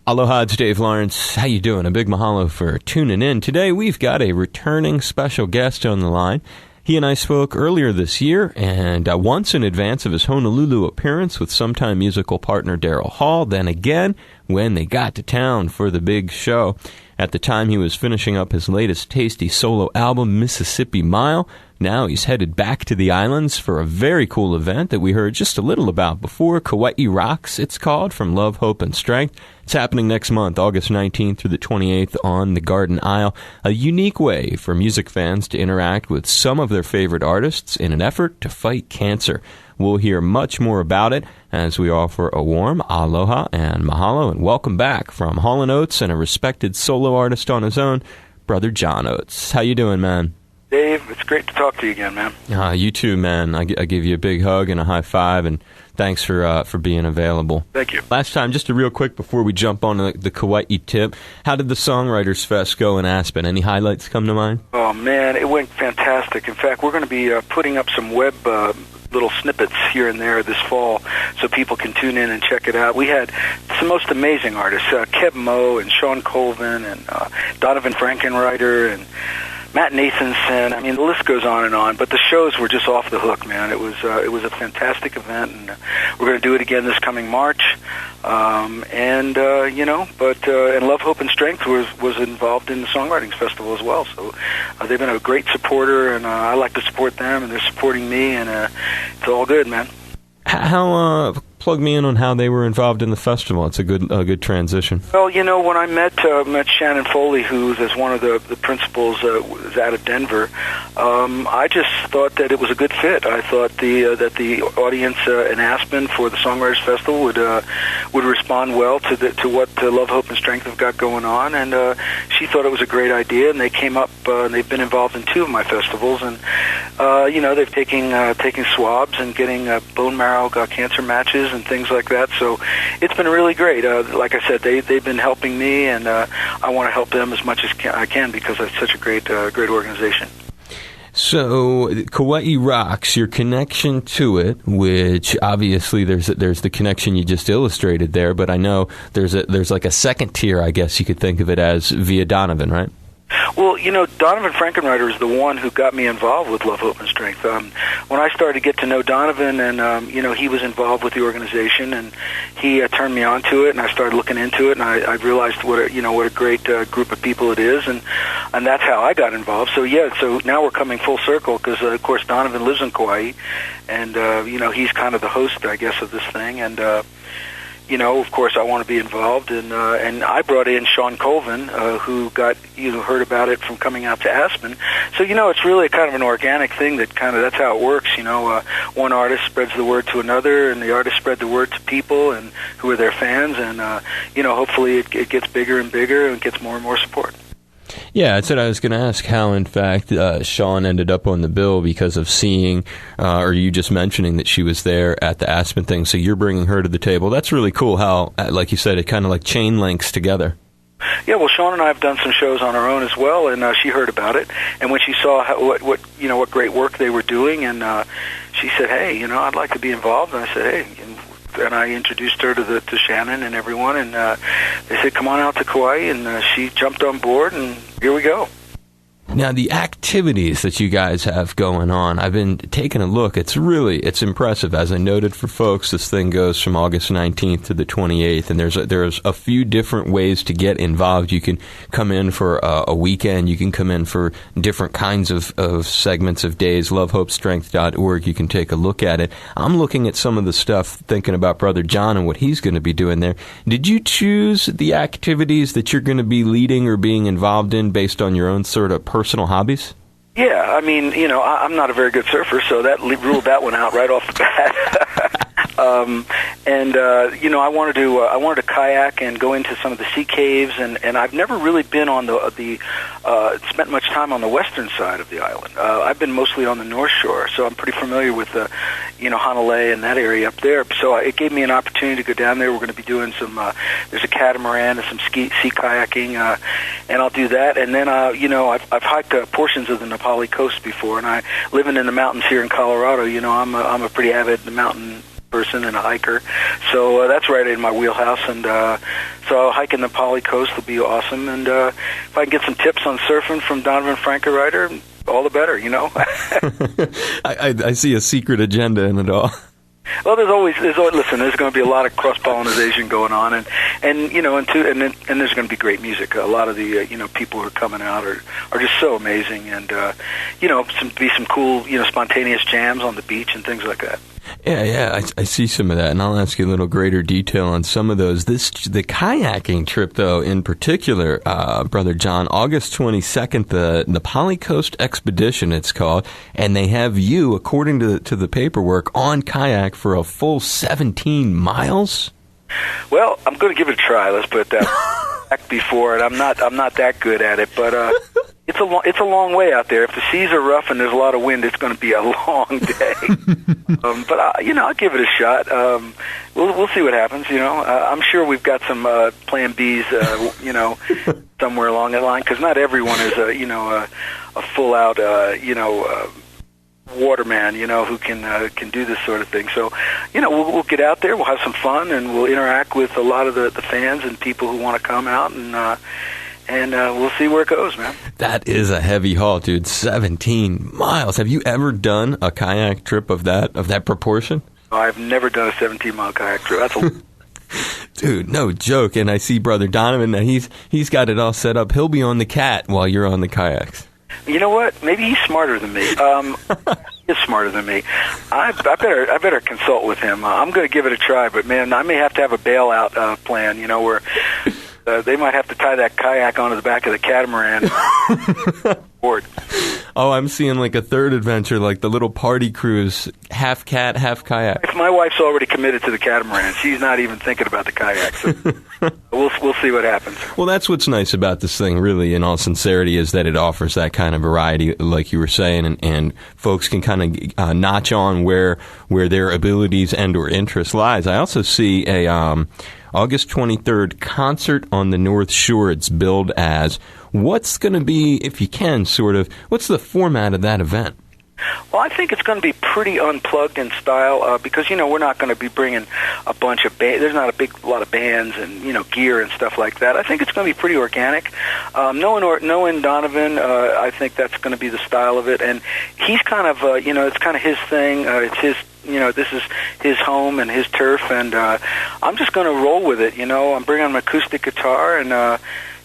Aloha, it's Dave Lawrence. How you doing? A big mahalo for tuning in. Today we've got a returning special guest on the line. He and I spoke earlier this year, and once in advance of his Honolulu appearance with sometime musical partner Daryl Hall, then again when they got to town for the big show. At the time, he was finishing up his latest tasty solo album, Mississippi Mile. Now he's headed back to the islands for a very cool event that we heard just a little about before. Kauai Rocks, it's called, from Love, Hope, and Strength. It's happening next month, August 19th through the 28th on the Garden Isle. A unique way for music fans to interact with some of their favorite artists in an effort to fight cancer. We'll hear much more about it as we offer a warm aloha and mahalo and welcome back from Hall & Oates and a respected solo artist on his own, Brother John Oates. How you doing, man? Dave, it's great to talk to you again, man. You too, man. I give you a big hug and a high five, and thanks for being available. Thank you. Last time, just a real quick before we jump on the Kauai tip, how did the Songwriters Fest go in Aspen? Any highlights come to mind? Oh, man, it went fantastic. In fact, we're going to be putting up some web little snippets here and there this fall so people can tune in and check it out. We had some most amazing artists, Keb Mo and Sean Colvin and Donovan Frankenreiter and Matt Nathanson. I mean, the list goes on, but the shows were just off the hook, man. It was a fantastic event, and we're going to do it again this coming March. And Love, Hope, and Strength was involved in the Songwriting Festival as well. So they've been a great supporter, and I like to support them, and they're supporting me, and it's all good, man. How plug me in on how they were involved in the festival. It's a good transition. Well, you know, when I met Shannon Foley, who's one of the principals, was out of Denver, I just thought that it was a good fit. I thought that the audience in Aspen for the Songwriters Festival would respond well to what Love, Hope, and Strength have got going on, and she thought it was a great idea. And they came up, and they've been involved in 2 of my festivals, and they've taking swabs and getting bone marrow cancer matches and things like that. So it's been really great. Like I said, they've been helping me, and I want to help them as much as I can because it's such a great organization. So Kauai Rocks, your connection to it, which obviously there's the connection you just illustrated there, but I know there's like a second tier, I guess you could think of it as, via Donovan, right? Well, you know, Donovan Frankenreiter is the one who got me involved with Love, Hope, and Strength. When I started to get to know Donovan, and he was involved with the organization, and he turned me on to it, and I started looking into it, and I realized what a great group of people it is, and that's how I got involved. So so now we're coming full circle because of course Donovan lives in Kauai, and he's kind of the host, I guess, of this thing, and. Of course, I want to be involved, and I brought in Sean Colvin, who heard about it from coming out to Aspen. So it's really kind of an organic thing that's how it works. One artist spreads the word to another, and the artists spread the word to people and who are their fans, and hopefully it gets bigger and bigger and gets more and more support. Yeah, that's what I was going to ask, how, in fact, Sean ended up on the bill because of seeing, or you just mentioning that she was there at the Aspen thing, so you're bringing her to the table. That's really cool how, like you said, it kind of like chain links together. Yeah, well, Sean and I have done some shows on our own as well, and she heard about it. And when she saw what great work they were doing, and she said, "Hey, I'd like to be involved." And I said, "Hey." And I introduced her to Shannon and everyone, and they said, "Come on out to Kauai," and she jumped on board, and here we go. Now, the activities that you guys have going on, I've been taking a look. It's impressive. As I noted for folks, this thing goes from August 19th to the 28th, and there's a few different ways to get involved. You can come in for a weekend. You can come in for different kinds of segments of days. LoveHopeStrength.org. You can take a look at it. I'm looking at some of the stuff, thinking about Brother John and what he's going to be doing there. Did you choose the activities that you're going to be leading or being involved in based on your own sort of personal hobbies? Yeah, I mean, I'm not a very good surfer, so that ruled that one out right off the bat. I wanted to kayak and go into some of the sea caves, and I've never really been on spent much time on the western side of the island. I've been mostly on the north shore, so I'm pretty familiar with Honolulu and that area up there. So it gave me an opportunity to go down there. We're going to be doing some. There's a catamaran and some sea kayaking, and I'll do that. And then I've hiked portions of the Nepali coast before, and living in the mountains here in Colorado. I'm a pretty avid mountain person and a hiker, so that's right in my wheelhouse. And so hiking the Pali Coast will be awesome. And if I can get some tips on surfing from Donovan Frankenreiter, all the better, you know. I see a secret agenda in it all. Well, there's always listen. There's going to be a lot of cross pollination going on, and you know, and there's going to be great music. A lot of the people who are coming out are just so amazing, and some cool spontaneous jams on the beach and things like that. Yeah, I see some of that, and I'll ask you a little greater detail on some of those. The kayaking trip, though, in particular, Brother John, August 22nd, the Pali Coast Expedition, it's called, and they have you, according to the paperwork, on kayak for a full 17 miles? Well, I'm going to give it a try. Let's put it that back before it. I'm not that good at it, but it's a long way out there. If the seas are rough and there's a lot of wind, it's going to be a long day. But I'll give it a shot. We'll see what happens. I'm sure we've got some plan Bs. Somewhere along that line, because not everyone is a full out waterman, who can do this sort of thing. So, we'll get out there, we'll have some fun, and we'll interact with a lot of the fans and people who want to come out, and we'll see where it goes, man. That is a heavy haul, dude. 17 miles. Have you ever done a kayak trip of that proportion? I've never done a 17-mile kayak trip. That's a dude, no joke. And I see Brother Donovan, he's got it all set up. He'll be on the cat while you're on the kayaks. You know what? Maybe he's smarter than me. He's smarter than me. I better consult with him. I'm going to give it a try, but man, I may have to have a bailout plan. Where they might have to tie that kayak onto the back of the catamaran. Board. Oh, I'm seeing like a third adventure, like the little party cruise, half cat, half kayak. My wife's already committed to the catamaran. She's not even thinking about the kayak. So we'll see what happens. Well, that's what's nice about this thing, really, in all sincerity, is that it offers that kind of variety, like you were saying, and folks can kind of notch on where their abilities and or interest lies. I also see a August 23rd concert on the North Shore. It's billed as. What's going to be, if you can, what's the format of that event? Well, I think it's going to be pretty unplugged in style because, we're not going to be bringing a bunch of there's not a lot of bands and, gear and stuff like that. I think it's going to be pretty organic. Knowing Donovan, I think that's going to be the style of it. And he's kind of, it's kind of his thing. It's his, this is his home and his turf. And I'm just going to roll with it. I'm bringing an acoustic guitar and,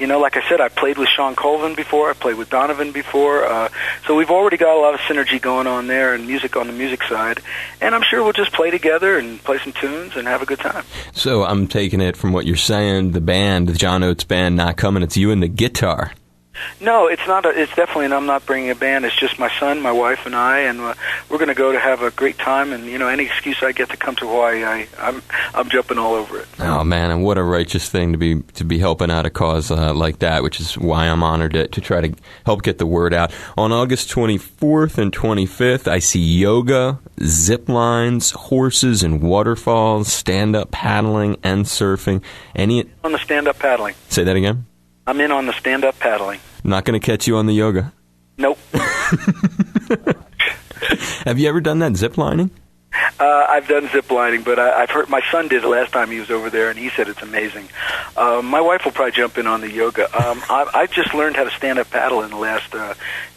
like I said, I played with Sean Colvin before. I played with Donovan before. So we've already got a lot of synergy going on there and music on the music side. And I'm sure we'll just play together and play some tunes and have a good time. So I'm taking it from what you're saying, the band, the John Oates band, not coming. It's you and the guitar. No, it's not. It's definitely, and I'm not bringing a band. It's just my son, my wife, and I, and we're going to go to have a great time. And any excuse I get to come to Hawaii, I'm jumping all over it. Oh man, and what a righteous thing to be helping out a cause like that, which is why I'm honored to try to help get the word out. On August 24th and 25th, I see yoga, zip lines, horses and waterfalls, stand-up paddling, and surfing. On the stand-up paddling. Say that again. I'm in on the stand-up paddling. Not going to catch you on the yoga? Nope. Have you ever done that zip lining? I've done zip lining, but I've heard my son did it last time he was over there, and he said it's amazing. My wife will probably jump in on the yoga. I just learned how to stand-up paddle in the last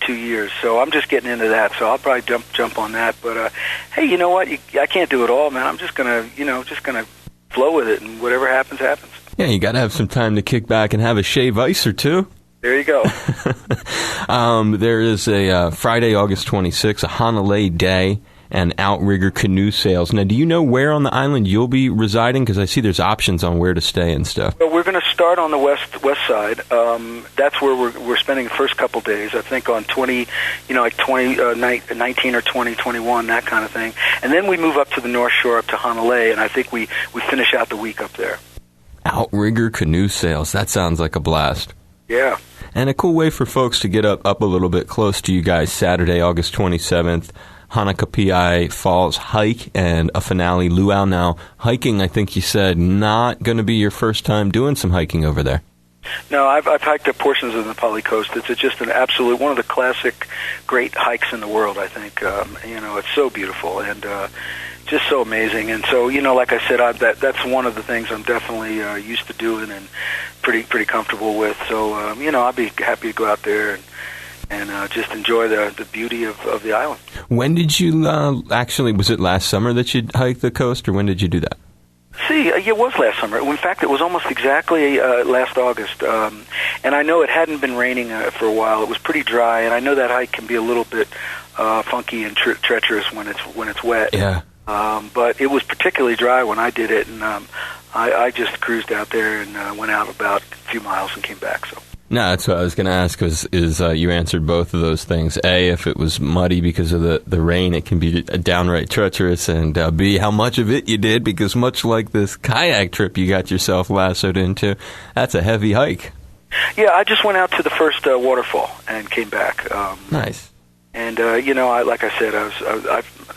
2 years, so I'm just getting into that. So I'll probably jump on that. But hey, you know what? I can't do it all, man. I'm just gonna flow with it, and whatever happens, happens. Yeah, you got to have some time to kick back and have a shave ice or two. There you go. There is a Friday, August 26th, a Honolulu Day and outrigger canoe sales. Now, do you know where on the island you'll be residing? Because I see there's options on where to stay and stuff. Well, we're going to start on the west side. That's where we're spending the first couple days. I think on 19 or 20, 21, that kind of thing. And then we move up to the North Shore, up to Honolulu, and I think we finish out the week up there. Outrigger canoe sales. That sounds like a blast. Yeah. And a cool way for folks to get up a little bit close to you guys. Saturday, August 27th, Hanakapiai Falls hike and a finale luau. Now, hiking, I think you said, not going to be your first time doing some hiking over there. No, I've hiked up portions of the Pali Coast. It's just an absolute, one of the classic great hikes in the world, I think. It's so beautiful and just so amazing. And so, like I said, that's one of the things I'm definitely used to doing and pretty comfortable with. So, I'd be happy to go out there and just enjoy the beauty of the island. When did you actually, was it last summer that you hiked the coast, or when did you do that? See, it was last summer. In fact, it was almost exactly last August. And I know it hadn't been raining for a while. It was pretty dry, and I know that hike can be a little bit funky and treacherous when it's wet. Yeah. But it was particularly dry when I did it, and I just cruised out there and went out about a few miles and came back. So. No, that's what I was going to ask, is you answered both of those things. A, if it was muddy because of the rain, it can be downright treacherous, and B, how much of it you did, because much like this kayak trip you got yourself lassoed into, that's a heavy hike. Yeah, I just went out to the first waterfall and came back. Nice. And like I said,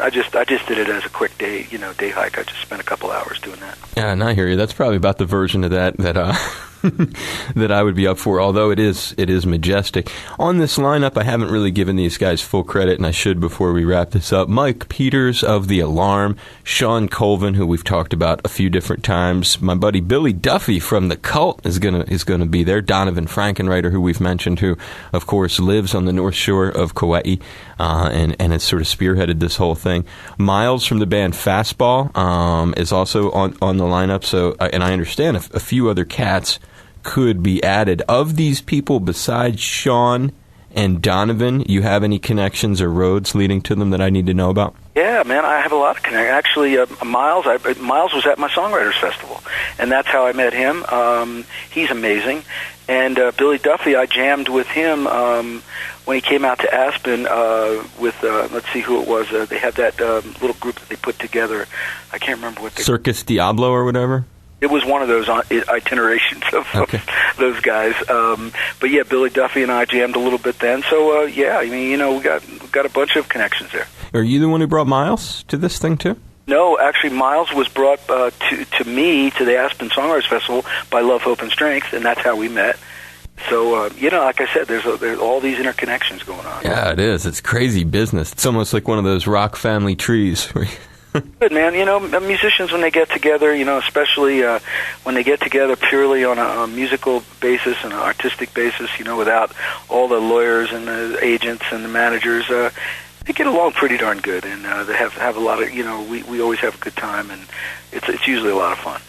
I just did it as a quick day hike. I just spent a couple hours doing that. Yeah, and I hear you. That's probably about the version of that that I would be up for, although it is majestic. On this lineup, I haven't really given these guys full credit, and I should before we wrap this up. Mike Peters of The Alarm, Sean Colvin, who we've talked about a few different times, my buddy Billy Duffy from The Cult is gonna be there, Donovan Frankenreiter, who we've mentioned, who, of course, lives on the north shore of Kauai, and has sort of spearheaded this whole thing. Miles from the band Fastball is also on the lineup, so and I understand a few other cats could be added. Of these people, besides Sean and Donovan, you have any connections or roads leading to them that I need to know about? Yeah, man, I have a lot of connections. Actually, Miles was at my Songwriters Festival, and that's how I met him. He's amazing. And Billy Duffy, I jammed with him when he came out to Aspen with, let's see who it was. They had that little group that they put together. I can't remember what they... Circus Diablo or whatever? It was one of those itinerations of those guys. But yeah, Billy Duffy and I jammed a little bit then. So yeah, I mean, we got a bunch of connections there. Are you the one who brought Miles to this thing too? No, actually, Miles was brought to me to the Aspen Songwriters Festival by Love, Hope, and Strength, and that's how we met. So, like I said, there's all these interconnections going on. Yeah, it is. It's crazy business. It's almost like one of those rock family trees. Good, man. Musicians, when they get together, especially when they get together purely on a musical basis and an artistic basis, without all the lawyers and the agents and the managers, they get along pretty darn good, and they have a lot of, we always have a good time, and it's usually a lot of fun.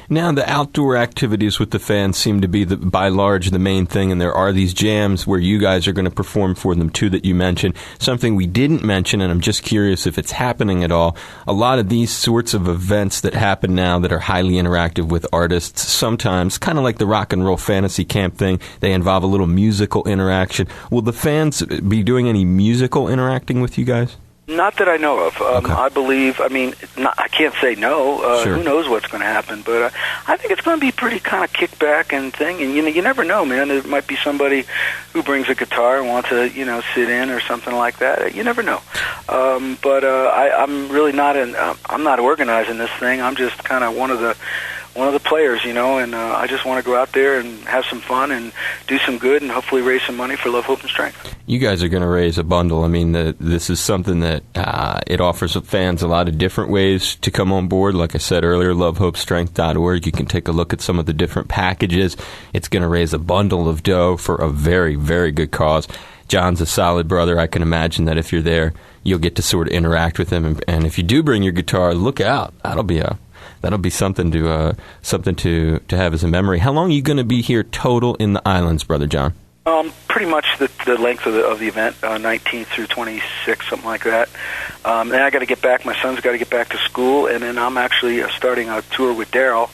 Now, the outdoor activities with the fans seem to be, by large, the main thing, and there are these jams where you guys are going to perform for them, too, that you mentioned. Something we didn't mention, and I'm just curious if it's happening at all, a lot of these sorts of events that happen now that are highly interactive with artists, sometimes, kind of like the Rock and Roll Fantasy Camp thing, they involve a little musical interaction. Will the fans be doing any musical interacting with you guys? Not that I know of. Okay. I believe, I can't say no. Sure. Who knows what's going to happen, but I think it's going to be pretty kind of kickback and thing, and you never know, man. There might be somebody who brings a guitar and wants to, sit in or something like that. You never know. But I'm really not I'm not organizing this thing. I'm just kind of one of the players, and I just want to go out there and have some fun and do some good and hopefully raise some money for Love, Hope, and Strength. You guys are going to raise a bundle. I mean, this is something that it offers fans a lot of different ways to come on board. Like I said earlier, lovehopestrength.org. You can take a look at some of the different packages. It's going to raise a bundle of dough for a very, very good cause. John's a solid brother. I can imagine that if you're there, you'll get to sort of interact with him. And if you do bring your guitar, look out. That'll be something to have as a memory. How long are you going to be here total in the islands, Brother John? Pretty much the length of the event, 19th through 26th, something like that. Then I got to get back. My son's got to get back to school, and then I'm actually starting a tour with Daryl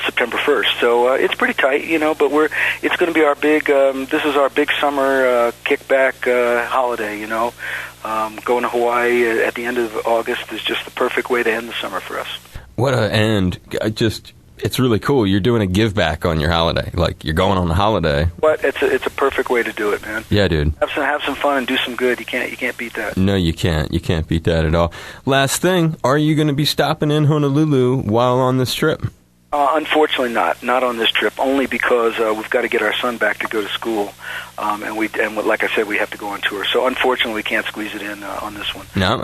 September 1st. So it's pretty tight, but it's going to be our big. This is our big summer kickback holiday. Going to Hawaii at the end of August is just the perfect way to end the summer for us. What a end! It's really cool. You're doing a give back on your holiday. Like, you're going on a holiday. But it's a perfect way to do it, man. Yeah, dude. Have some fun and do some good. You can't beat that. No, you can't. You can't beat that at all. Last thing, are you going to be stopping in Honolulu while on this trip? Unfortunately, not on this trip. Only because we've got to get our son back to go to school, and like I said, we have to go on tour. So unfortunately, we can't squeeze it in on this one. No,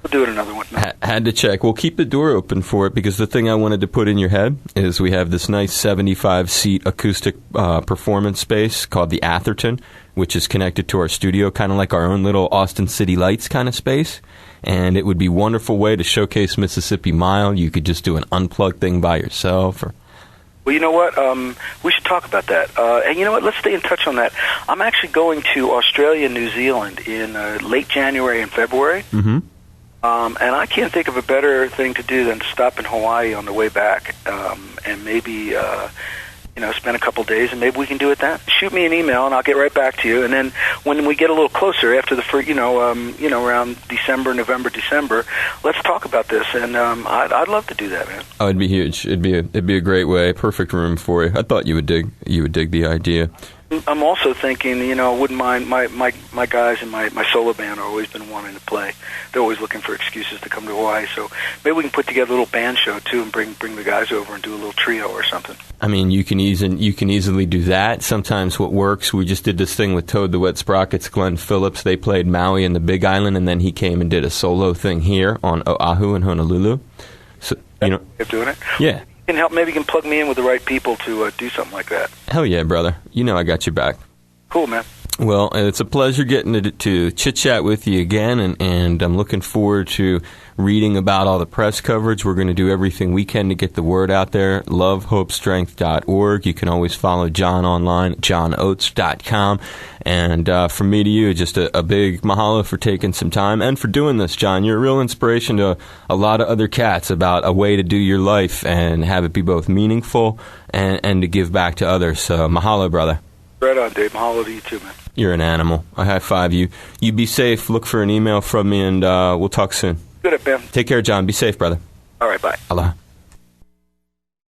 We'll do it another one. Had to check. We'll keep the door open for it because the thing I wanted to put in your head is we have this nice 75-seat acoustic performance space called the Atherton, which is connected to our studio, kind of like our own little Austin City Lights kind of space. And it would be a wonderful way to showcase Mississippi Mile. You could just do an unplugged thing by yourself. Well, you know what? We should talk about that. And you know what? Let's stay in touch on that. I'm actually going to Australia and New Zealand in late January and February. Mm-hmm. And I can't think of a better thing to do than to stop in Hawaii on the way back and maybe, spend a couple days, and maybe we can do it then. Shoot me an email, and I'll get right back to you. And then when we get a little closer, after the first, around November, December, let's talk about this. And I'd love to do that, man. Oh, it'd be huge. It'd be a great way. Perfect room for you. I thought you would dig the idea. I'm also thinking, wouldn't mind my guys in my solo band have always been wanting to play. They're always looking for excuses to come to Hawaii. So maybe we can put together a little band show too, and bring the guys over and do a little trio or something. I mean, you can easily do that. Sometimes what works, we just did this thing with Toad the Wet Sprockets, Glenn Phillips. They played Maui and the Big Island, and then he came and did a solo thing here on Oahu and Honolulu. So You're doing it. Yeah. Can help. Maybe you can plug me in with the right people to do something like that. Hell yeah, brother. I got your back. Cool, man. Well, it's a pleasure getting to chit-chat with you again, and I'm looking forward to reading about all the press coverage. We're going to do everything we can to get the word out there. LoveHopeStrength.org. You can always follow John online at johnoates.com. And from me to you, just a big mahalo for taking some time and for doing this, John. You're a real inspiration to a lot of other cats about a way to do your life and have it be both meaningful and to give back to others. So mahalo, brother. Right on, Dave. Mahalo to you too, man. You're an animal. I high-five you. You be safe. Look for an email from me, and we'll talk soon. Good, Ben. Take care, John. Be safe, brother. All right, bye. Aloha.